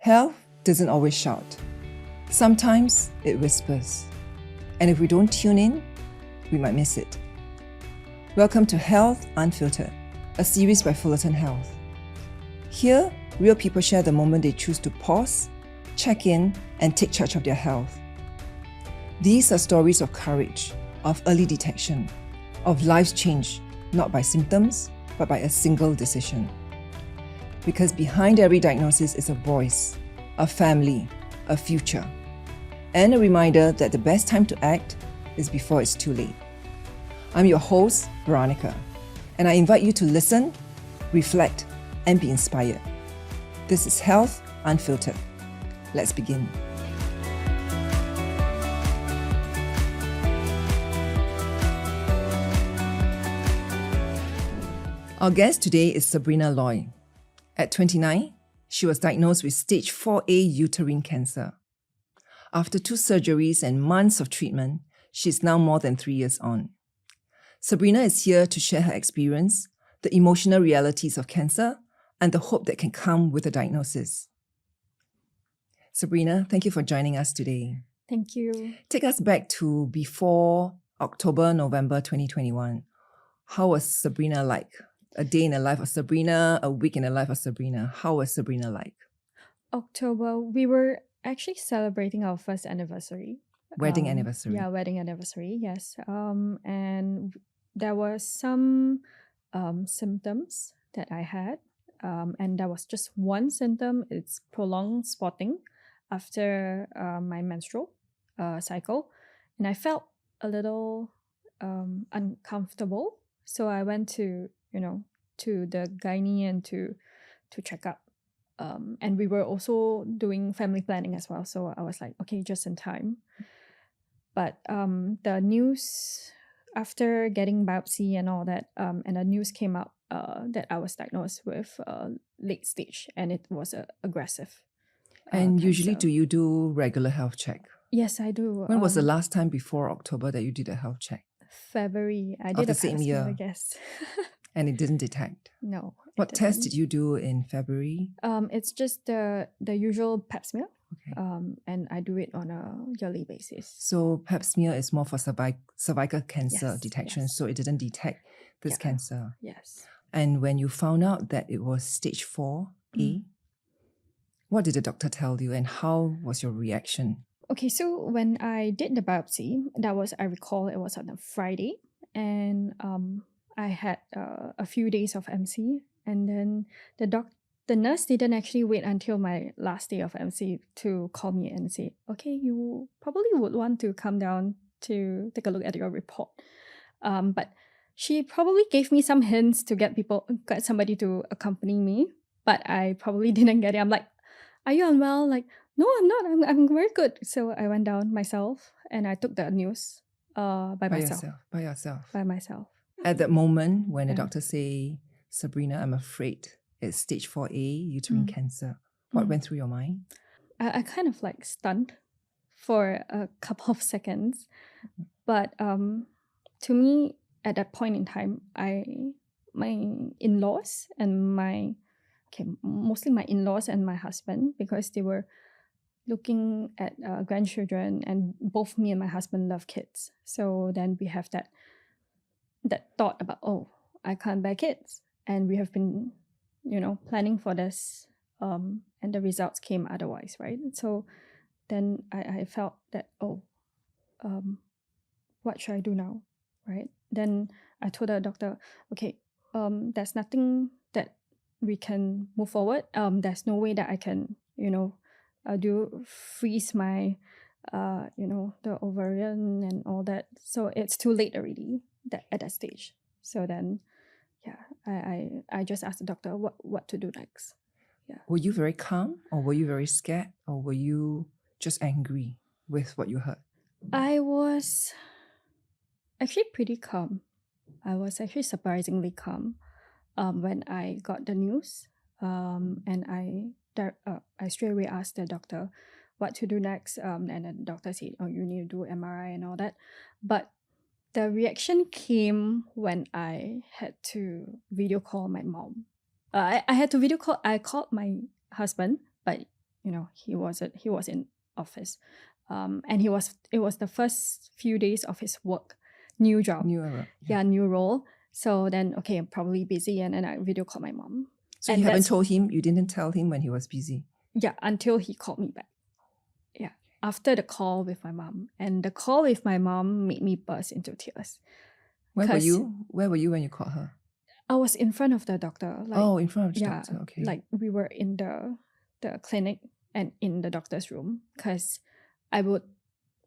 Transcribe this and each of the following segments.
Health doesn't always shout. Sometimes it whispers. And if we don't tune in, we might miss it. Welcome to Health Unfiltered, a series by Fullerton Health. Here, real people share the moment they choose to pause, check in, and take charge of their health. These are stories of courage, of early detection, of lives changed, not by symptoms, but by a single decision. Because behind every diagnosis is a voice, a family, a future, and a reminder that the best time to act is before it's too late. I'm your host, Veronica, and I invite you to listen, reflect, and be inspired. This is Health Unfiltered. Let's begin. Our guest today is Sabrina Loi. At 29, she was diagnosed with stage 4A uterine cancer. After 2 surgeries and months of treatment, she's now more than 3 years on. Sabrina is here to share her experience, the emotional realities of cancer, and the hope that can come with a diagnosis. Sabrina, thank you for joining us today. Thank you. Take us back to before October, November 2021. How was Sabrina like? A day in the life of Sabrina, a week in the life of Sabrina. How was Sabrina like? October, we were actually celebrating our first anniversary. Wedding anniversary. Yeah, wedding anniversary, yes. And there was some symptoms that I had. And there was just one symptom. It's prolonged spotting after my menstrual cycle. And I felt a little uncomfortable. So I went to the gynae and to check up. And we were also doing family planning as well. So I was like, okay, just in time. But the news, after getting biopsy and all that, and the news came out that I was diagnosed with late stage, and it was aggressive. And cancer. usually do you do regular health check? Yes, I do. When was the last time before October that you did a health check? February. I Of did the a same pap smear, year? I guess. And it didn't detect? No. What test did you do in February? It's just the usual pap smear. Okay. And I do it on a yearly basis. So pap smear is more for cervical cancer Yes, detection, yes. so it didn't detect this Yeah. cancer. Yes. And when you found out that it was stage 4A, what did the doctor tell you and how was your reaction? Okay, so when I did the biopsy, I recall it was on a Friday, and I had a few days of MC, and then the nurse didn't actually wait until my last day of MC to call me and say, okay, you probably would want to come down to take a look at your report. But she probably gave me some hints to get somebody to accompany me, but I probably didn't get it. I'm like, are you unwell? Like, no, I'm not. I'm very good. So I went down myself and I took the news by myself. By yourself. By myself. At that moment when the Yeah. doctor say, Sabrina, I'm afraid it's stage 4A uterine cancer, what went through your mind? I kind of like stunned for a couple of seconds. But to me, at that point in time, my in-laws and mostly my in-laws and my husband, because they were looking at grandchildren, and both me and my husband love kids. So then we have that thought about, oh, I can't bear kids. And we have been, planning for this, and the results came otherwise, right? So then I felt that, what should I do now, right? Then I told the doctor, okay, there's nothing that we can move forward. There's no way that I can, freeze my, the ovarian and all that. So it's too late already at that stage. So then, I just asked the doctor what to do next. Yeah. Were you very calm or were you very scared or were you just angry with what you heard? I was actually pretty calm. I was actually surprisingly calm when I got the news. And I straight away asked the doctor what to do next. And then the doctor said, oh, you need to do MRI and all that. But the reaction came when I had to video call my mom. I had to video call. I called my husband, but he was in office, and it was the first few days of his work, new job, New era. new role. So then, okay, I'm probably busy, and then I video called my mom. So And you haven't that's- told him, you didn't tell him when he was busy? Yeah, until he called me back. Yeah, after the call with my mom. And the call with my mom made me burst into tears. Where were 'Cause you? Where were you when you called her? I was in front of the doctor. In front of the doctor. Okay. Like we were in the clinic and in the doctor's room, because I would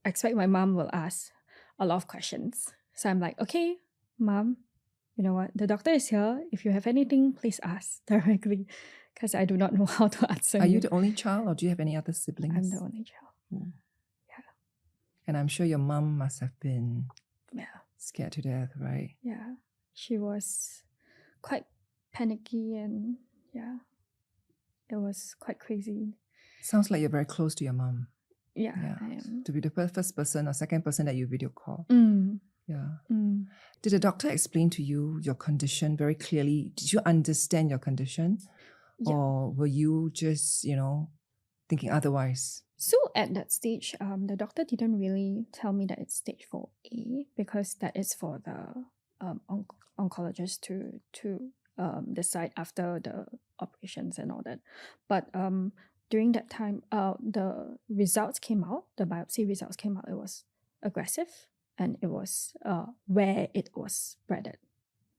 expect my mom will ask a lot of questions. So I'm like, okay, mom, you know what? The doctor is here. If you have anything, please ask directly, because I do not know how to answer. Are you the only child, or do you have any other siblings? I'm the only child. Mm. Yeah. And I'm sure your mom must have been Yeah. scared to death, right? Yeah. She was quite panicky, and it was quite crazy. Sounds like you're very close to your mom. Yeah, I am. To be the first person or second person that you video call. Yeah. Did the doctor explain to you your condition very clearly? Did you understand your condition? Yeah. Or were you just, thinking otherwise? So at that stage, the doctor didn't really tell me that it's stage 4A, because that is for the oncologist to decide after the operations and all that. But during that time, the results came out, the biopsy results came out. It was aggressive, and it was where it was spreaded,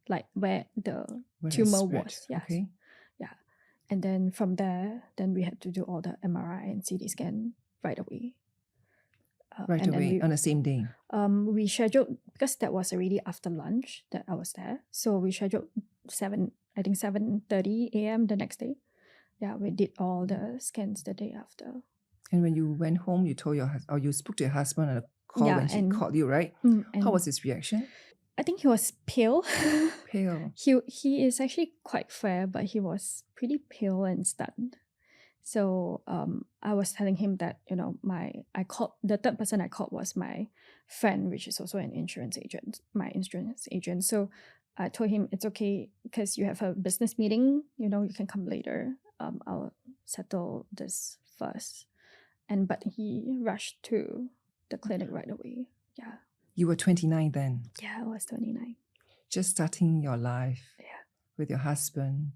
like where the tumor was. Yes. Okay. Yeah. And then from there, then we had to do all the MRI and CT scan right away. Right away, on the same day? We scheduled, because that was already after lunch that I was there. So we scheduled 7:30 a.m. the next day. Yeah, we did all the scans the day after. And when you went home, you told you spoke to your husband on a call when he called you, right? How was his reaction? I think he was pale. Pale. He is actually quite fair, but he was pretty pale and stunned. So I was telling him that, the third person I called was my friend, which is also an insurance agent, my insurance agent. So I told him it's okay, because you have a business meeting, you can come later. I'll settle this first. But he rushed to the clinic right away. Yeah. You were 29 then? Yeah, I was 29. Just starting your life with your husband,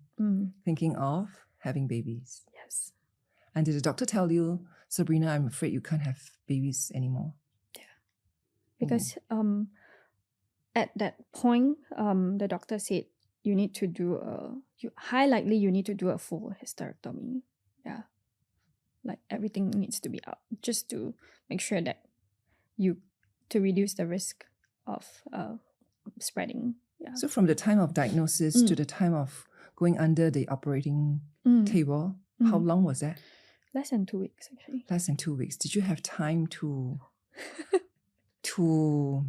thinking of having babies. Yes. And did the doctor tell you, Sabrina, I'm afraid you can't have babies anymore? Yeah. Because at that point, the doctor said you need to do high likely you need to do a full hysterectomy. Yeah. Like everything needs to be out, just to make sure that to reduce the risk of spreading. Yeah. So from the time of diagnosis to the time of going under the operating table, how long was that? Less than 2 weeks, actually. Less than 2 weeks. Did you have time to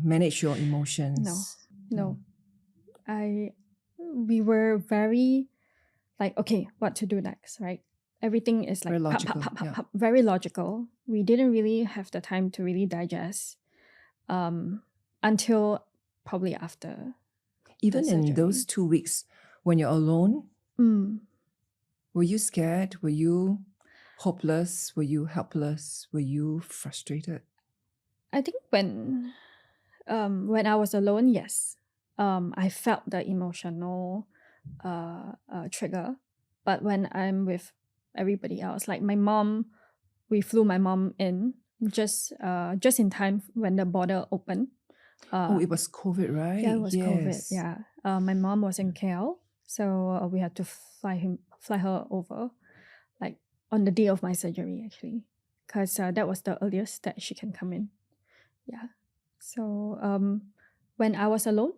manage your emotions? No. We were very like, okay, what to do next, right? Everything is like Very logical, pop, very logical. We didn't really have the time to really digest until probably after. Even in those 2 weeks, when you're alone, were you scared? Were you hopeless? Were you helpless? Were you frustrated? I think when I was alone, yes. I felt the emotional trigger. But when I'm with everybody else, like my mom, we flew my mom in just in time when the border opened. It was COVID, right? Yeah, it was COVID. Yeah. My mom was in KL, so we had to fly her over, like on the day of my surgery, actually, because that was the earliest that she can come in. Yeah. So when I was alone,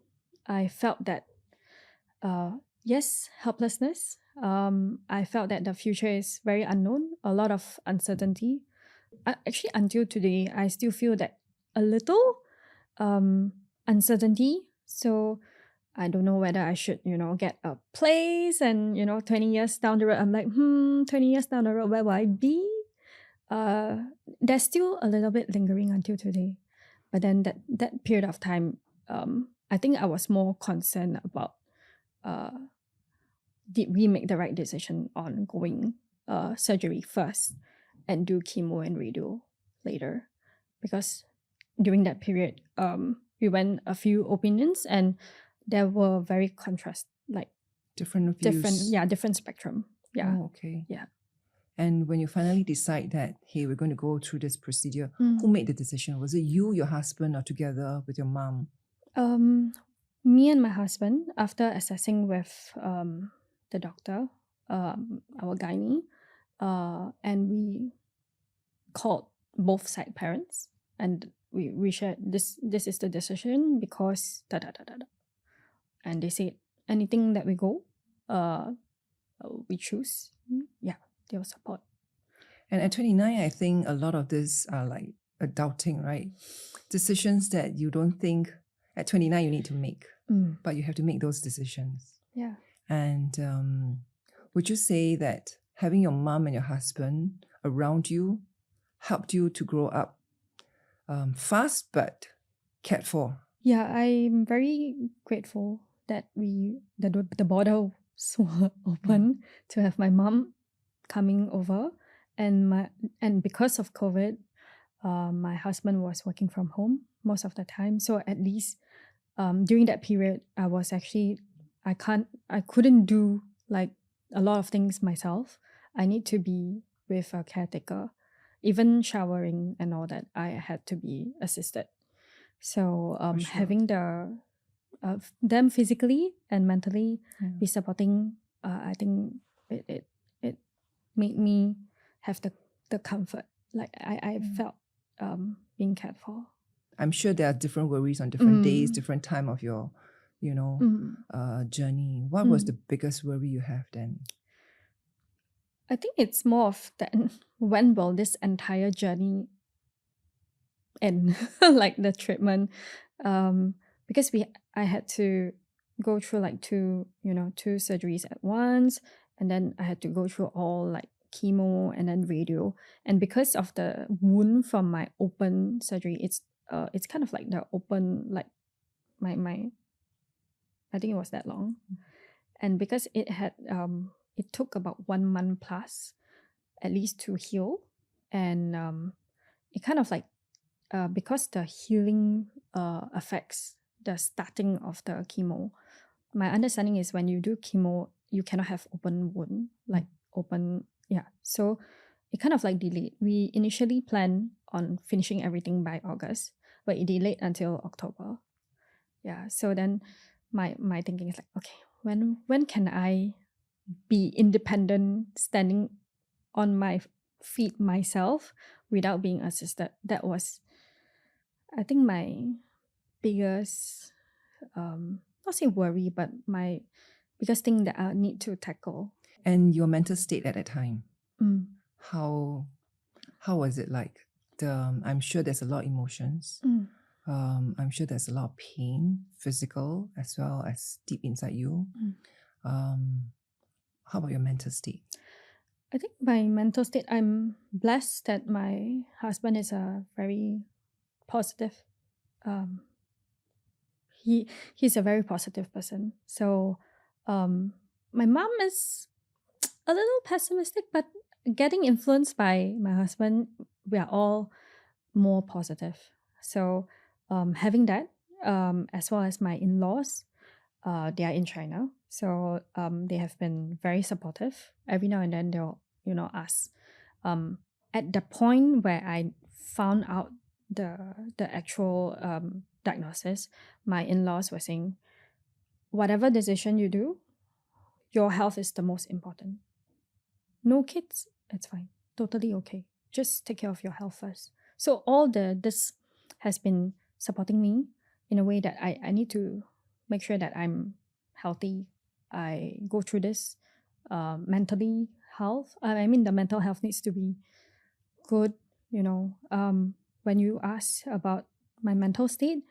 I felt that yes, helplessness. I felt that the future is very unknown, a lot of uncertainty. Actually, until today, I still feel that a little uncertainty. So I don't know whether I should, get a place and, 20 years down the road, I'm like, 20 years down the road, where will I be? There's still a little bit lingering until today. But then that period of time, I think I was more concerned about did we make the right decision on going surgery first? and do chemo and radio later, because during that period, we went a few opinions and there were very Different views. different spectrum. Yeah. Oh, okay. Yeah. And when you finally decide that, hey, we're going to go through this procedure, who made the decision? Was it you, your husband, or together with your mom? Me and my husband, after assessing with the doctor, our gynae, and we called both side parents, and we shared this is the decision because da da da da da. And they said anything that we go, we choose. Yeah, they will support. And at 29, I think a lot of this are like adulting, right? Decisions that you don't think at 29 you need to make, but you have to make those decisions. Yeah. And would you say that having your mom and your husband around you helped you to grow up fast but cared for? Yeah, I'm very grateful that the borders were open to have my mom coming over, and because of COVID, my husband was working from home most of the time. So at least during that period, I couldn't do like a lot of things myself. I need to be with a caretaker. Even showering and all that, I had to be assisted. So sure. having them physically and mentally be supporting, I think it made me have the comfort. Like I felt being cared for. I'm sure there are different worries on different days, different time of your, journey. What was the biggest worry you have then? I think it's more of that when will this entire journey end, like the treatment, because I had to go through like two surgeries at once, and then I had to go through all like chemo and then radio, and because of the wound from my open surgery, it's kind of like the open, like my I think it was that long, and because it had it took about 1 month plus at least to heal, and it kind of like because the healing affects the starting of the chemo. My understanding is when you do chemo, you cannot have open wound, like open, so it kind of like delayed. We initially planned on finishing everything by August, but it delayed until October. Yeah, so then my thinking is like, okay, when can I be independent, standing on my feet myself without being assisted? That was, I think, my biggest, not say worry, but my biggest thing that I need to tackle. And your mental state at that time, how was it like? I'm sure there's a lot of emotions. I'm sure there's a lot of pain, physical as well as deep inside you. How about your mental state? I think my mental state, I'm blessed that my husband is a very positive. He's a very positive person. So my mom is a little pessimistic, but getting influenced by my husband, we are all more positive. So having that, as well as my in-laws, they are in China. So they have been very supportive. Every now and then they'll, ask. At the point where I found out the actual diagnosis, my in-laws were saying, whatever decision you do, your health is the most important. No kids, it's fine. Totally okay. Just take care of your health first. So this has been supporting me in a way that I need to make sure that I'm healthy. I go through this mentally health. I mean, the mental health needs to be good. When you ask about my mental state,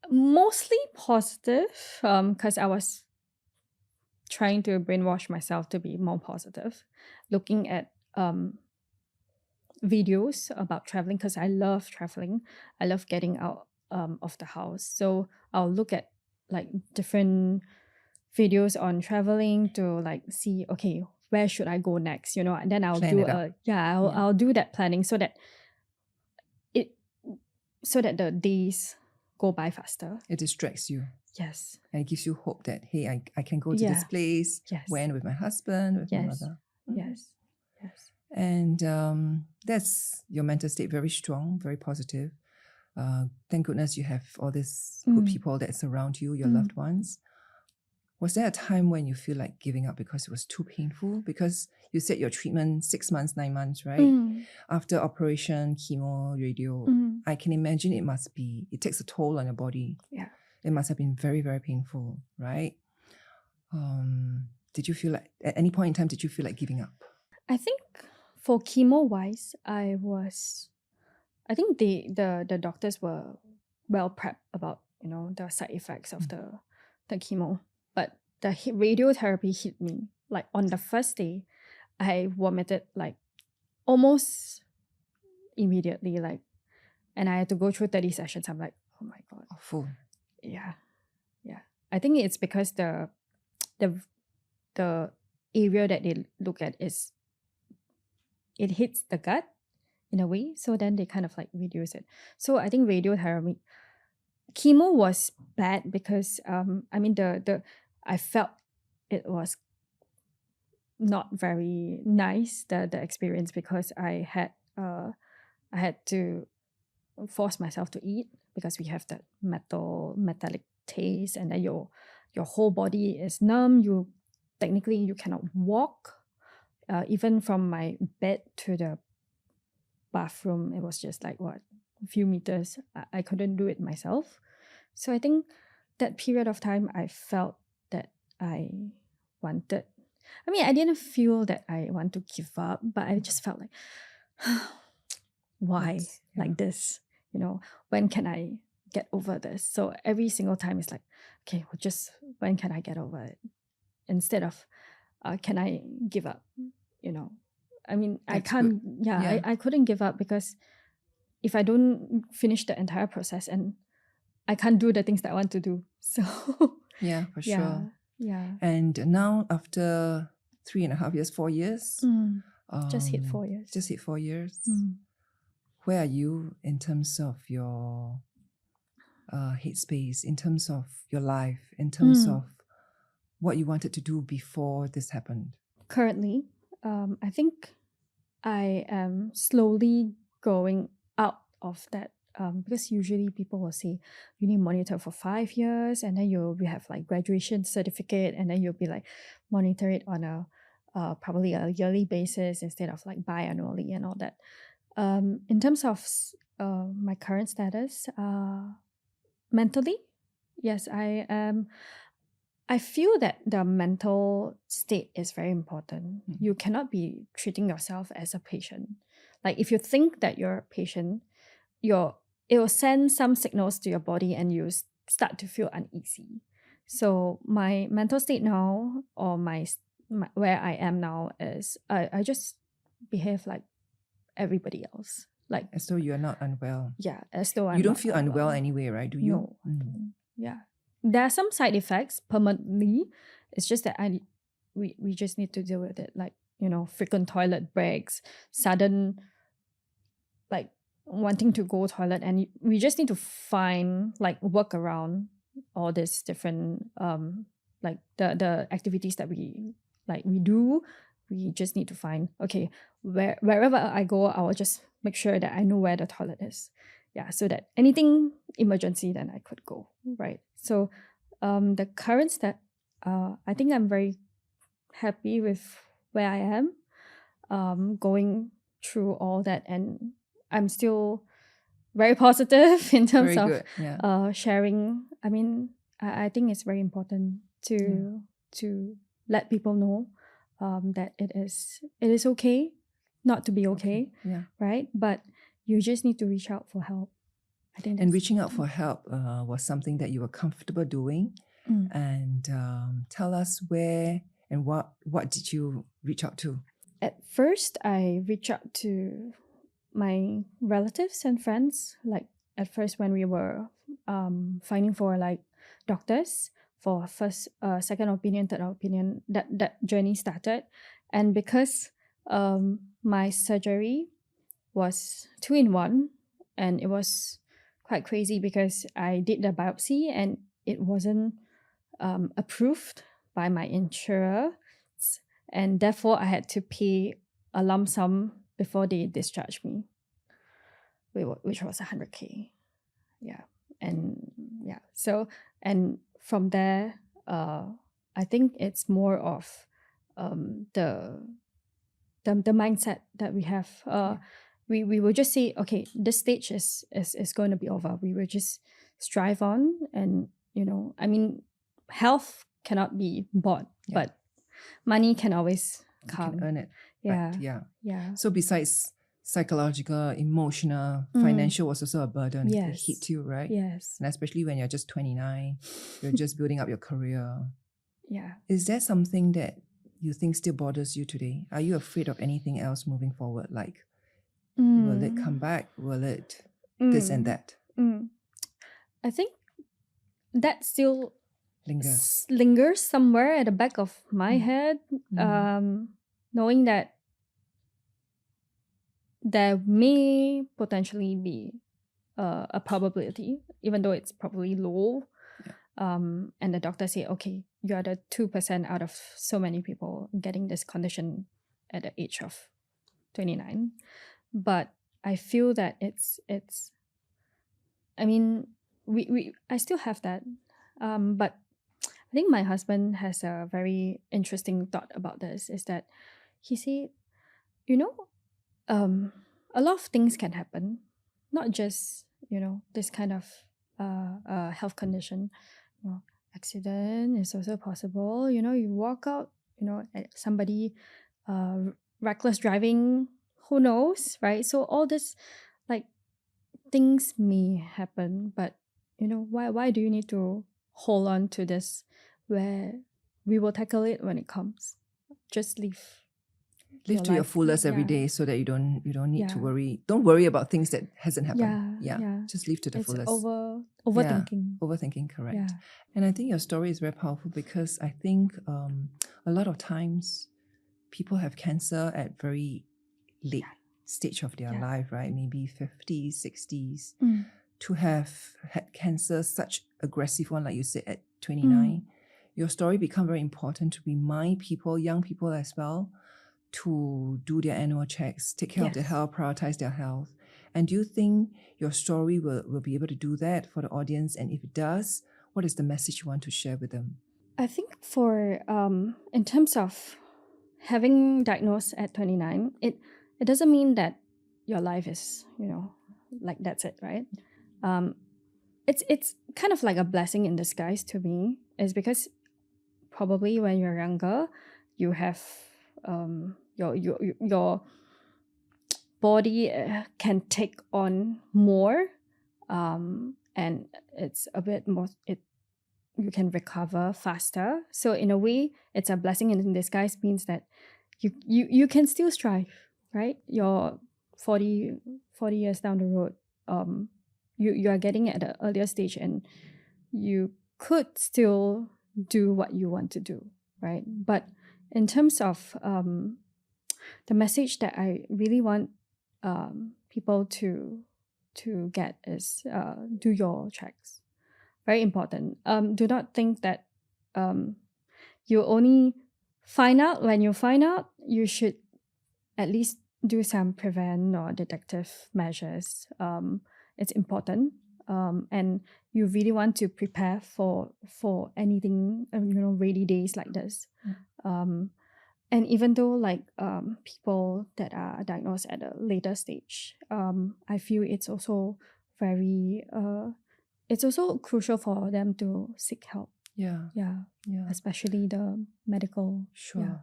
mostly positive, because I was trying to brainwash myself to be more positive, looking at videos about traveling, because I love traveling. I love getting out of the house. So I'll look at like different videos on traveling to like see, okay, where should I go next, you know, and then I'll Plan do it out. I'll do that planning so that the days go by faster. It distracts you. Yes. And it gives you hope that, hey, I can go to this Yeah. place Yes. when with my husband, with my Yes. mother. Yes. Yes. And that's your mental state, very strong, very positive. Thank goodness you have all these good people that surround you, your loved ones. Was there a time when you feel like giving up because it was too painful? Because you said your treatment 6 months, 9 months, right? After operation, chemo, radio. I can imagine it takes a toll on your body. Yeah. It must have been very, very painful, right? Did you feel like, at any point in time, did you feel like giving up? I think for chemo wise, I think the doctors were well prepped about, you know, the side effects of the chemo. But the radiotherapy hit me. Like on the first day, I vomited like almost immediately, like, and I had to go through 30 sessions. I'm like, oh my God. Awful. Yeah. I think it's because the area that they look at is, it hits the gut in a way, so then they kind of like reduce it. So I think radiotherapy, chemo was bad because I felt it was not very nice, the experience, because I had to force myself to eat because we have that metallic taste, and then your whole body is numb. You cannot walk. Even from my bed to the bathroom, it was just like a few meters. I couldn't do it myself. So I think that period of time I felt that I didn't feel that I want to give up, but I just felt like, why like this? You know, when can I get over this? So every single time it's like, okay, well, just when can I get over it? Instead of, can I give up? You know, I can't. I couldn't give up, because if I don't finish the entire process, and I can't do the things that I want to do. So yeah, for sure. Yeah. And now after 3.5 years, 4 years, just hit 4 years. Just hit 4 years. Where are you in terms of your headspace, in terms of your life, in terms of what you wanted to do before this happened? Currently, I think I am slowly going out of that, because usually people will say you need to monitor for 5 years, and then you have like graduation certificate, and then you'll be like monitor it on a probably a yearly basis instead of like biannually and all that. In terms of my current status, mentally, yes, I am. I feel that the mental state is very important. You cannot be treating yourself as a patient. Like if you think that you're a patient, it will send some signals to your body, and you start to feel uneasy. So my mental state now, or my where I am now, is I just behave like everybody else. Like as though you're not unwell. Yeah, as though you don't feel unwell anyway, right? Do you? No. Yeah. There are some side effects permanently. It's just that we just need to deal with it, like, you know, frequent toilet breaks, sudden like wanting to go toilet, and we just need to find work around all these different like the activities that we do. We just need to find, okay, wherever I go, I will just make sure that I know where the toilet is. Yeah, so that anything emergency, then I could go, right? So the current step, I think I'm very happy with where I am, going through all that, and I'm still very positive in terms of sharing. I mean, I think it's very important to let people know that it is okay not to be okay. Right? But you just need to reach out for help. I think. And reaching out for help was something that you were comfortable doing. And tell us where and what did you reach out to? At first, I reached out to my relatives and friends. Like at first, when we were finding for doctors for first, second opinion, third opinion, that journey started. And because my surgery was 2-in-1, and it was quite crazy because I did the biopsy and it wasn't approved by my insurer, and therefore I had to pay a lump sum before they discharged me, which was 100K. Yeah. And yeah, so, and from there, I think it's more of the mindset that we have. We will just say, okay, this stage is going to be over. We will just strive on, and I mean, health cannot be bought, but money can always come. You can earn it. Yeah. Right? Yeah. Yeah. So besides psychological, emotional, financial was also a burden. Yes. It hit you, right? Yes. And especially when you're just 29, you're just building up your career. Yeah. Is there something that you think still bothers you today? Are you afraid of anything else moving forward? Like, will it come back? Will it this and that? I think that still Lingers. lingers somewhere at the back of my head, knowing that there may potentially be a probability, even though it's probably low. And the doctor say, okay, you are the 2% out of so many people getting this condition at the age of 29. But I feel that it's I mean, I still have that. But I think my husband has a very interesting thought about this, is that he said, a lot of things can happen, not just, this kind of health condition. Accident is also possible. You walk out, at somebody, reckless driving, who knows, right? So all this, like, things may happen, but why do you need to hold on to this, where we will tackle it when it comes? Just live to your fullest every day, so that you don't need to worry. Don't worry about things that hasn't happened. Just live to the fullest. Overthinking. Overthinking, correct. And I think your story is very powerful, because I think a lot of times people have cancer at very late stage of their life, right? Maybe 50s, 60s. To have had cancer, such aggressive one, like you said, at 29, your story become very important to remind people, young people as well, to do their annual checks, take care of their health, prioritize their health. And do you think your story will be able to do that for the audience? And if it does, what is the message you want to share with them? I think for in terms of having diagnosed at 29, it doesn't mean that your life is, like that's it, right? It's kind of like a blessing in disguise to me, is because probably when you're younger, you have your body can take on more, and it's a bit more, you can recover faster. So in a way, it's a blessing in disguise, means that you can still strive, right? You're 40 years down the road, you are getting at an earlier stage, and you could still do what you want to do, right? But in terms of the message that I really want people to get is, do your checks. Very important. Do not think that you only find out when you find out. You should at least do some prevent or detective measures. It's important. And you really want to prepare for anything, rainy days like this. And even though people that are diagnosed at a later stage, I feel it's also very it's also crucial for them to seek help. Yeah. Especially the medical. Sure. Yeah.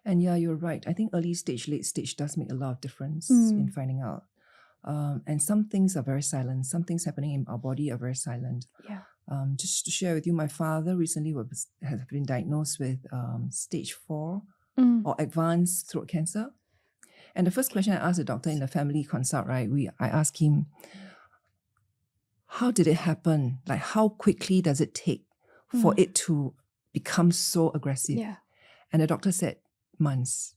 And you're right. I think early stage, late stage does make a lot of difference in finding out. And some things are very silent. Some things happening in our body are very silent. Yeah. Just to share with you, my father recently has been diagnosed with stage 4 or advanced throat cancer. And the first question I asked the doctor in the family consult, right? I asked him, how did it happen? Like, how quickly does it take for it to become so aggressive? Yeah. And the doctor said months.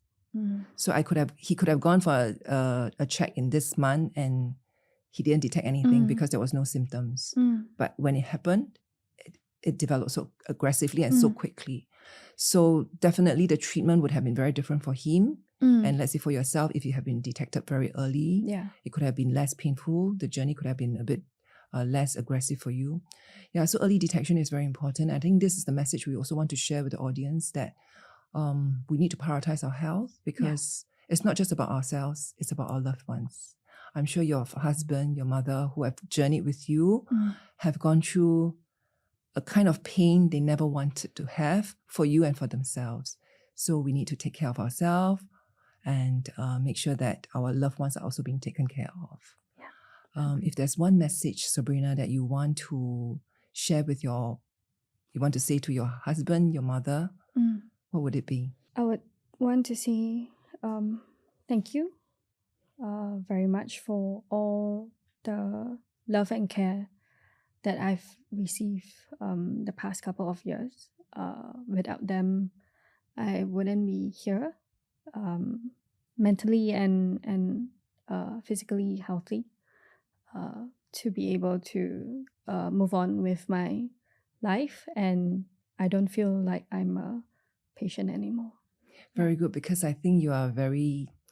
So he could have gone for a check in this month and he didn't detect anything because there was no symptoms. But when it happened, it developed so aggressively and so quickly. So definitely the treatment would have been very different for him. And let's say for yourself, if you have been detected very early, it could have been less painful. The journey could have been a bit less aggressive for you. Yeah, so early detection is very important. I think this is the message we also want to share with the audience, that we need to prioritize our health, because it's not just about ourselves, it's about our loved ones. I'm sure your husband, your mother, who have journeyed with you, have gone through a kind of pain they never wanted to have for you and for themselves. So we need to take care of ourselves and make sure that our loved ones are also being taken care of. If there's one message, Sabrina, that you want to share with you want to say to your husband, your mother, what would it be? I would want to say thank you very much for all the love and care that I've received the past couple of years. Without them, I wouldn't be here mentally and physically healthy to be able to move on with my life, and I don't feel like I'm a patient anymore. Very good, because I think you're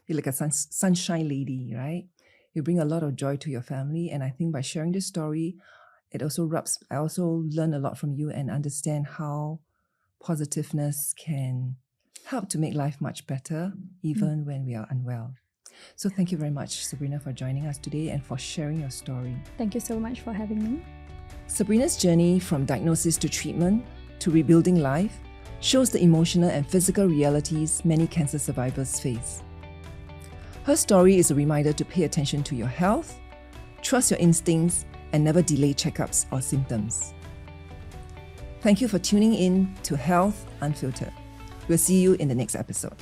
like a sunshine lady, right? You bring a lot of joy to your family, and I think by sharing this story, I also learn a lot from you and understand how positiveness can help to make life much better, even when we are unwell. So thank you very much, Sabrina, for joining us today and for sharing your story. Thank you so much for having me. Sabrina's journey from diagnosis to treatment to rebuilding life shows the emotional and physical realities many cancer survivors face. Her story is a reminder to pay attention to your health, trust your instincts, and never delay checkups or symptoms. Thank you for tuning in to Health Unfiltered. We'll see you in the next episode.